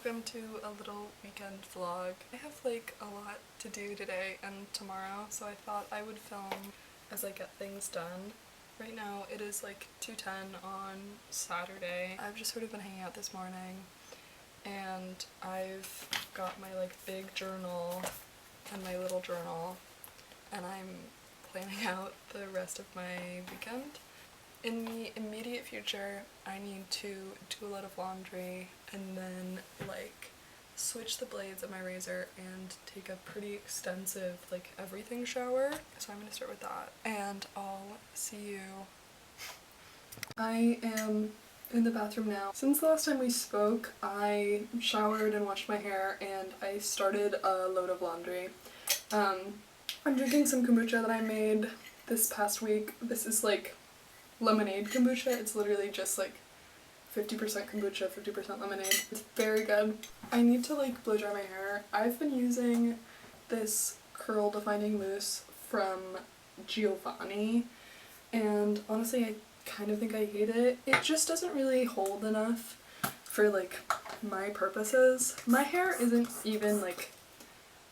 welcome to a little weekend vlog. I have like a lot to do today and tomorrow, so I thought I would film as I get things done. Right now it is like 2:10 on Saturday. I've just sort of been hanging out this morning and I've got my like big journal and my little journal and I'm planning out the rest of my weekend. In the immediate future, I need to do a lot of laundry and then like switch the blades of my razor and take a pretty extensive like everything shower. So I'm gonna start with that and I'll see you. I am in the bathroom now. Since the last time we spoke, I showered and washed my hair and I started a load of laundry. I'm drinking some kombucha that I made this past week. This is like lemonade kombucha. It's literally just like 50% kombucha, 50% lemonade. It's very good. I need to like blow dry my hair. I've been using this curl defining mousse from Giovanni and honestly I kind of think I hate it. It just doesn't really hold enough for like my purposes. My hair isn't even like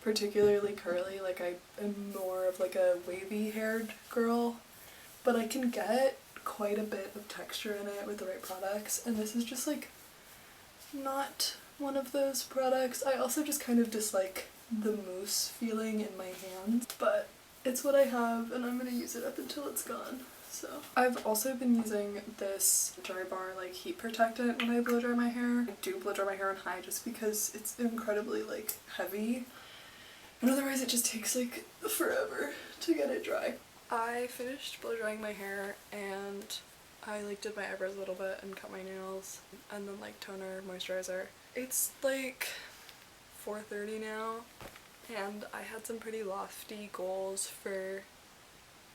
particularly curly, like I am more of like a wavy haired girl, but I can get quite a bit of texture in it with the right products, and this is just like not one of those products. I also just kind of dislike the mousse feeling in my hands, but it's what I have and I'm gonna use it up until it's gone. So I've also been using this Dry Bar like heat protectant when I blow dry my hair. I do blow dry my hair on high just because it's incredibly like heavy and otherwise it just takes like forever to get it dry. I finished blow drying my hair and I like did my eyebrows a little bit and cut my nails and then like toner, moisturizer. It's like 4:30 now and I had some pretty lofty goals for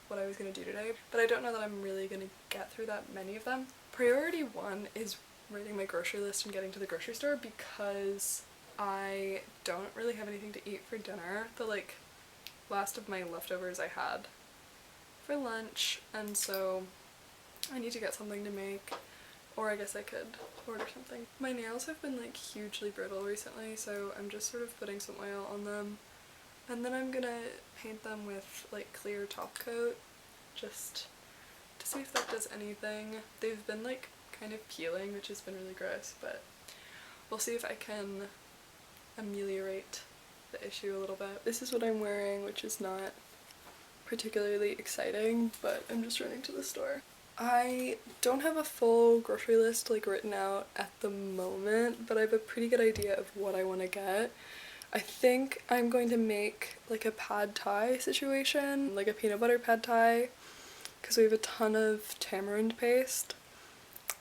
what I was going to do today, but I don't know that I'm really going to get through that many of them. Priority one is writing my grocery list and getting to the grocery store because I don't really have anything to eat for dinner. The like last of my leftovers I had for lunch, and so I need to get something to make, or I guess I could order something. My nails have been like hugely brittle recently, so I'm just sort of putting some oil on them and then I'm gonna paint them with like clear top coat just to see if that does anything. They've been like kind of peeling, which has been really gross, but we'll see if I can ameliorate the issue a little bit. This is what I'm wearing, which is not particularly exciting, but I'm just running to the store. I don't have a full grocery list like written out at the moment, but I have a pretty good idea of what I want to get. I think I'm going to make like a pad thai situation, like a peanut butter pad thai, because we have a ton of tamarind paste.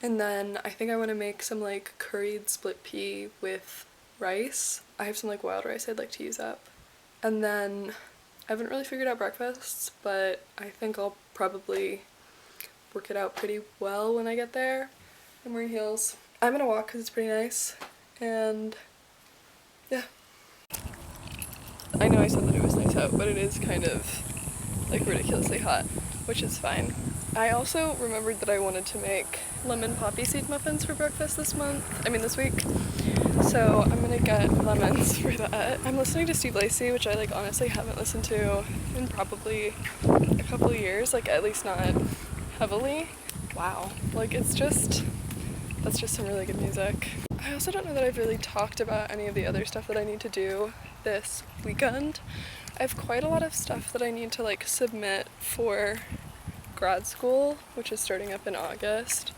And then I think I want to make some like curried split pea with rice. I have some like wild rice I'd like to use up. And then I haven't really figured out breakfasts, but I think I'll probably work it out pretty well when I get there. I'm wearing heels. I'm gonna walk because it's pretty nice, and yeah. I know I said that it was nice out, but it is kind of like ridiculously hot, which is fine. I also remembered that I wanted to make lemon poppy seed muffins for breakfast this week. So I'm gonna get lemons for that. I'm listening to Steve Lacy, which I like honestly haven't listened to in probably a couple of years, like at least not heavily. Wow, like that's just some really good music. I also don't know that I've really talked about any of the other stuff that I need to do this weekend. I have quite a lot of stuff that I need to like submit for grad school, which is starting up in August.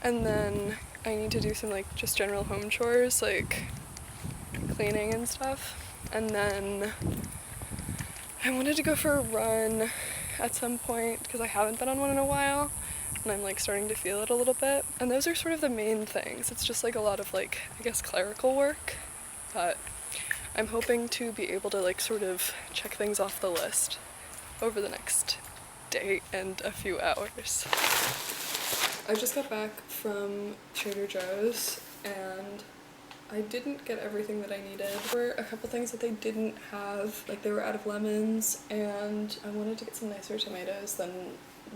And then I need to do some like just general home chores, like cleaning and stuff. And then I wanted to go for a run at some point because I haven't been on one in a while and I'm like starting to feel it a little bit. And those are sort of the main things. It's just like a lot of like, I guess, clerical work, but I'm hoping to be able to like sort of check things off the list over the next day and a few hours. I just got back from Trader Joe's and I didn't get everything that I needed. There were a couple things that they didn't have, like they were out of lemons and I wanted to get some nicer tomatoes than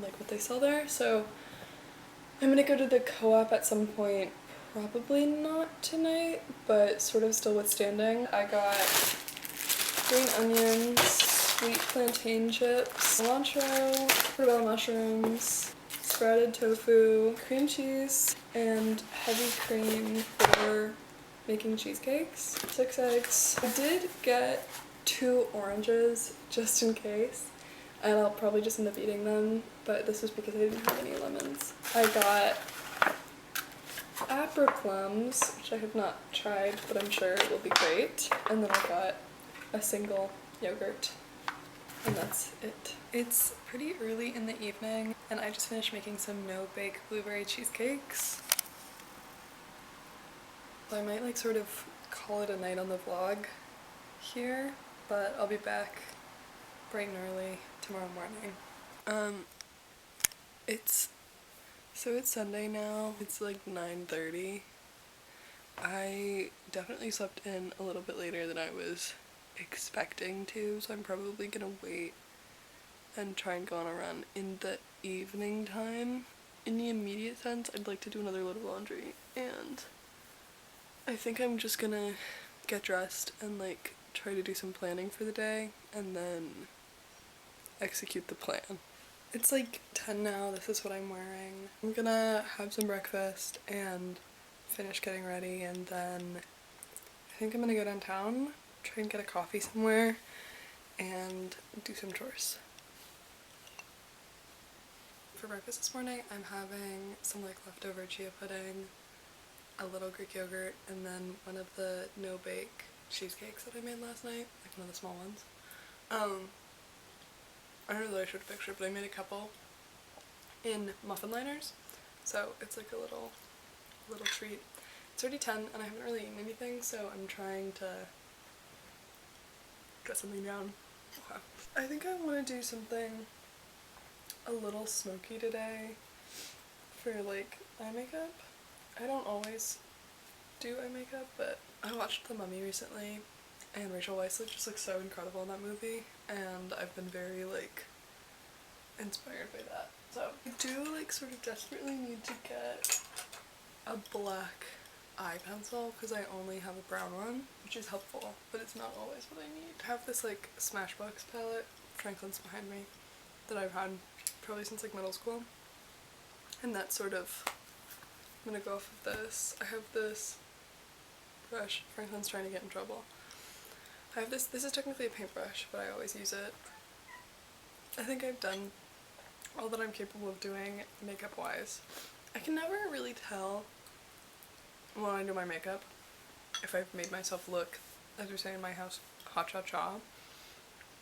like what they sell there, so I'm gonna go to the Co-op at some point, Probably not tonight, but sort of still withstanding. I got green onions, sweet plantain chips, cilantro, portobello mushrooms, sprouted tofu, cream cheese, and heavy cream for making cheesecakes. 6 eggs. I did get 2 oranges just in case, and I'll probably just end up eating them, but this was because I didn't have any lemons. I got apricums, which I have not tried, but I'm sure it will be great. And then I got a single yogurt, and that's it. It's pretty early in the evening, and I just finished making some no-bake blueberry cheesecakes. So I might like sort of call it a night on the vlog here, but I'll be back bright and early tomorrow morning. It's Sunday now. It's like 9:30. I definitely slept in a little bit later than I was expecting to, so I'm probably gonna wait and try and go on a run in the evening time. In the immediate sense, I'd like to do another load of laundry, and I think I'm just gonna get dressed and like try to do some planning for the day and then execute the plan. It's like 10 now, this is what I'm wearing. I'm gonna have some breakfast and finish getting ready, and then I think I'm gonna go downtown, try and get a coffee somewhere, and do some chores. For breakfast this morning, I'm having some like leftover chia pudding, a little Greek yogurt, and then one of the no-bake cheesecakes that I made last night, like one of the small ones. I don't know that I showed a picture, but I made a couple in muffin liners, so it's like a little treat. It's already 10 and I haven't really eaten anything, so I'm trying to get something down. Okay. I think I want to do something a little smoky today for like eye makeup. I don't always do eye makeup, but I watched The Mummy recently, and Rachel Weisz just looks so incredible in that movie, and I've been very like inspired by that. So I do like sort of desperately need to get a black eye pencil because I only have a brown one, which is helpful, but it's not always what I need. I have this like Smashbox palette, Franklin's behind me, that I've had probably since like middle school, and that's sort of, I'm gonna go off of this. I have this brush, Franklin's trying to get in trouble. I have this is technically a paintbrush, but I always use it. I think I've done all that I'm capable of doing makeup wise. I can never really tell when I do my makeup if I've made myself look, as we say in my house, ha-cha-cha,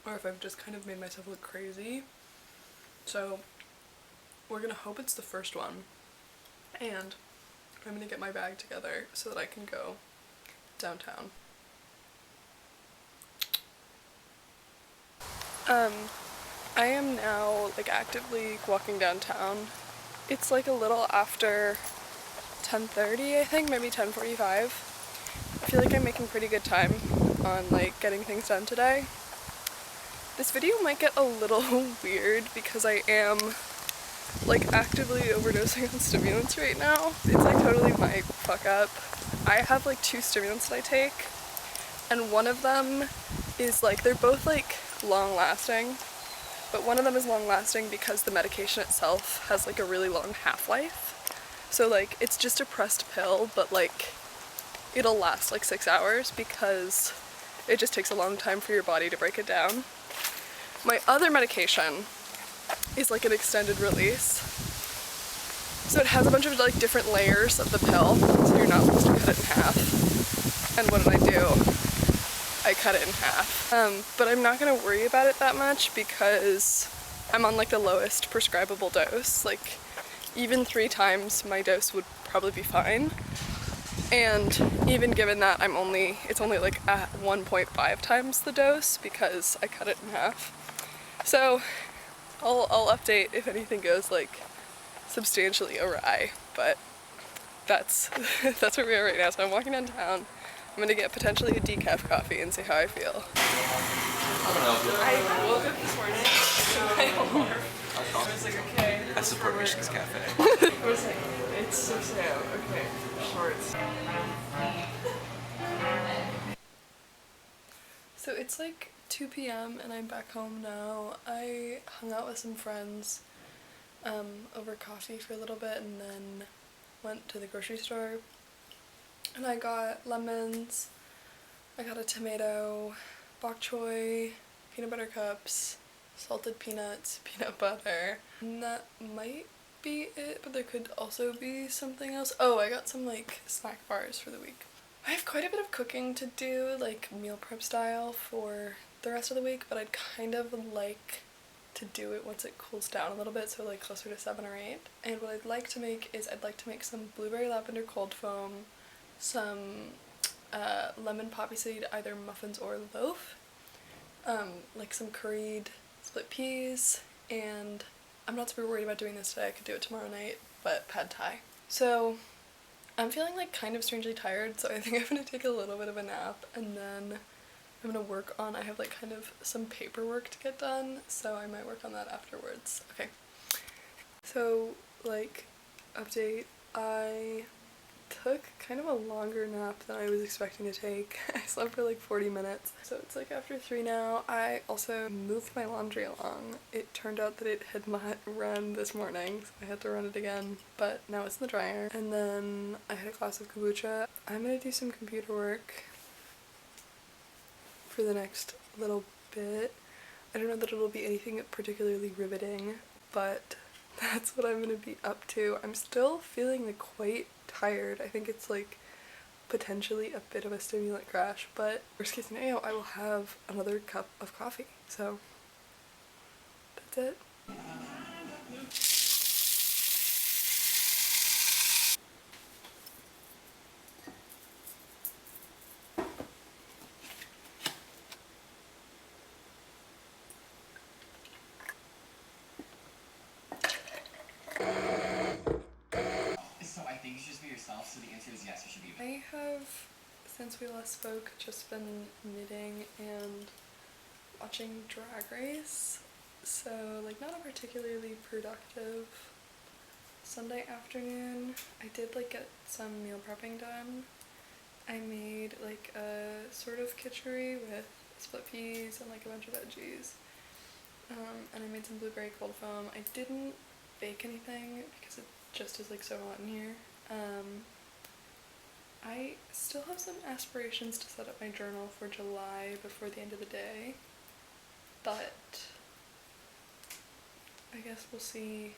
or if I've just kind of made myself look crazy. So we're gonna hope it's the first one, and I'm gonna get my bag together so that I can go downtown. I am now like actively walking downtown. It's like a little after 10:30, I think, maybe 10:45. I feel like I'm making pretty good time on like getting things done today. This video might get a little weird because I am like actively overdosing on stimulants right now. It's like totally my fuck up. I have like 2 stimulants that I take, and one of them is like, they're both like long lasting, but one of them is long lasting because the medication itself has like a really long half-life. So like it's just a pressed pill, but like it'll last like 6 hours because it just takes a long time for your body to break it down. My other medication is like an extended release. So it has a bunch of like different layers of the pill, so you're not supposed to cut it in half. And what did I do? I cut it in half. But I'm not gonna worry about it that much because I'm on like the lowest prescribable dose. Like even 3 times my dose would probably be fine. And even given that it's only like at 1.5 times the dose because I cut it in half. So I'll update if anything goes like substantially awry, but that's where we are right now. So I'm walking downtown. I'm gonna get potentially a decaf coffee and see how I feel. I woke up this morning to my alarm I was like, okay. I support Michigan's Cafe. I was like, it's so sad. Okay, shorts. So it's like 2 p.m. and I'm back home now. I hung out with some friends over coffee for a little bit and then went to the grocery store and I got lemons, I got a tomato, bok choy, peanut butter cups, salted peanuts, peanut butter, and that might be it, but there could also be something else. Oh, I got some like snack bars for the week. I have quite a bit of cooking to do, like meal prep style, for the rest of the week, but I'd kind of like to do it once it cools down a little bit, so like closer to 7 or 8. And what I'd like to make is I'd like to make some blueberry lavender cold foam, some lemon poppy seed either muffins or loaf, like some curried split peas, and I'm not super worried about doing this today, I could do it tomorrow night, but pad thai. So I'm feeling like kind of strangely tired, so I think I'm gonna take a little bit of a nap and then I'm gonna work on, I have like kind of some paperwork to get done, so I might work on that afterwards. Okay. So, like, update, I took kind of a longer nap than I was expecting to take. I slept for like 40 minutes. So it's like after 3 now. I also moved my laundry along. It turned out that it had not run this morning, so I had to run it again, but now it's in the dryer. And then I had a glass of kombucha. I'm gonna do some computer work for the next little bit. I don't know that it'll be anything particularly riveting, but that's what I'm gonna be up to. I'm still feeling like quite tired. I think it's like potentially a bit of a stimulant crash, but worst case scenario, I will have another cup of coffee. So that's it. So I think you should just be yourself, so the answer is yes, you should be. I have, since we last spoke, just been knitting and watching Drag Race, so like not a particularly productive Sunday afternoon. I did like get some meal prepping done. I made like a sort of kitchery with split peas and like a bunch of veggies, and I made some blueberry cold foam. I didn't bake anything because it just is like so hot in here. I still have some aspirations to set up my journal for July before the end of the day, but I guess we'll see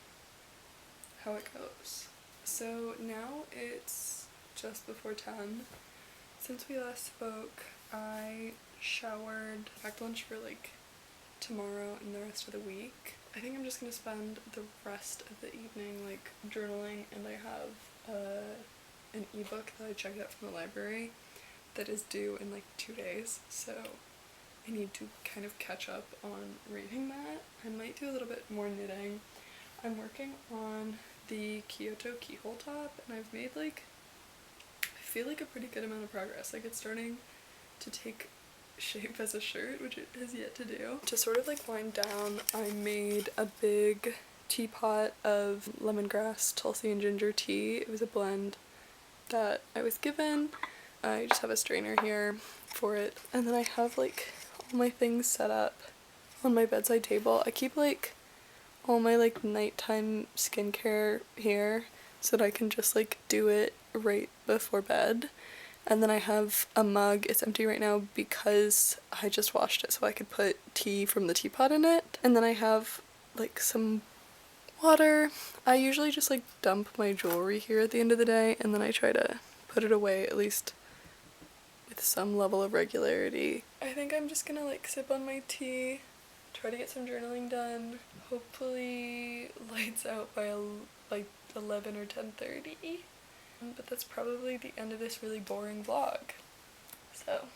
how it goes. So now it's just before 10. Since we last spoke, I showered, packed lunch for like tomorrow and the rest of the week. I think I'm just gonna spend the rest of the evening like journaling, and I have an ebook that I checked out from the library that is due in like 2 days, so I need to kind of catch up on reading that. I might do a little bit more knitting. I'm working on the Kyoto keyhole top, and I've made like, I feel like a pretty good amount of progress. Like it's starting to take shape as a shirt, which it has yet to do. To sort of like wind down, I made a big teapot of lemongrass, tulsi, and ginger tea. It was a blend that I was given. I just have a strainer here for it, and then I have like all my things set up on my bedside table. I keep like all my like nighttime skincare here so that I can just like do it right before bed. And then I have a mug, it's empty right now because I just washed it so I could put tea from the teapot in it. And then I have like some water. I usually just like dump my jewelry here at the end of the day, and then I try to put it away at least with some level of regularity. I think I'm just gonna like sip on my tea, try to get some journaling done, hopefully lights out by like 11 or 10:30. But that's probably the end of this really boring vlog. So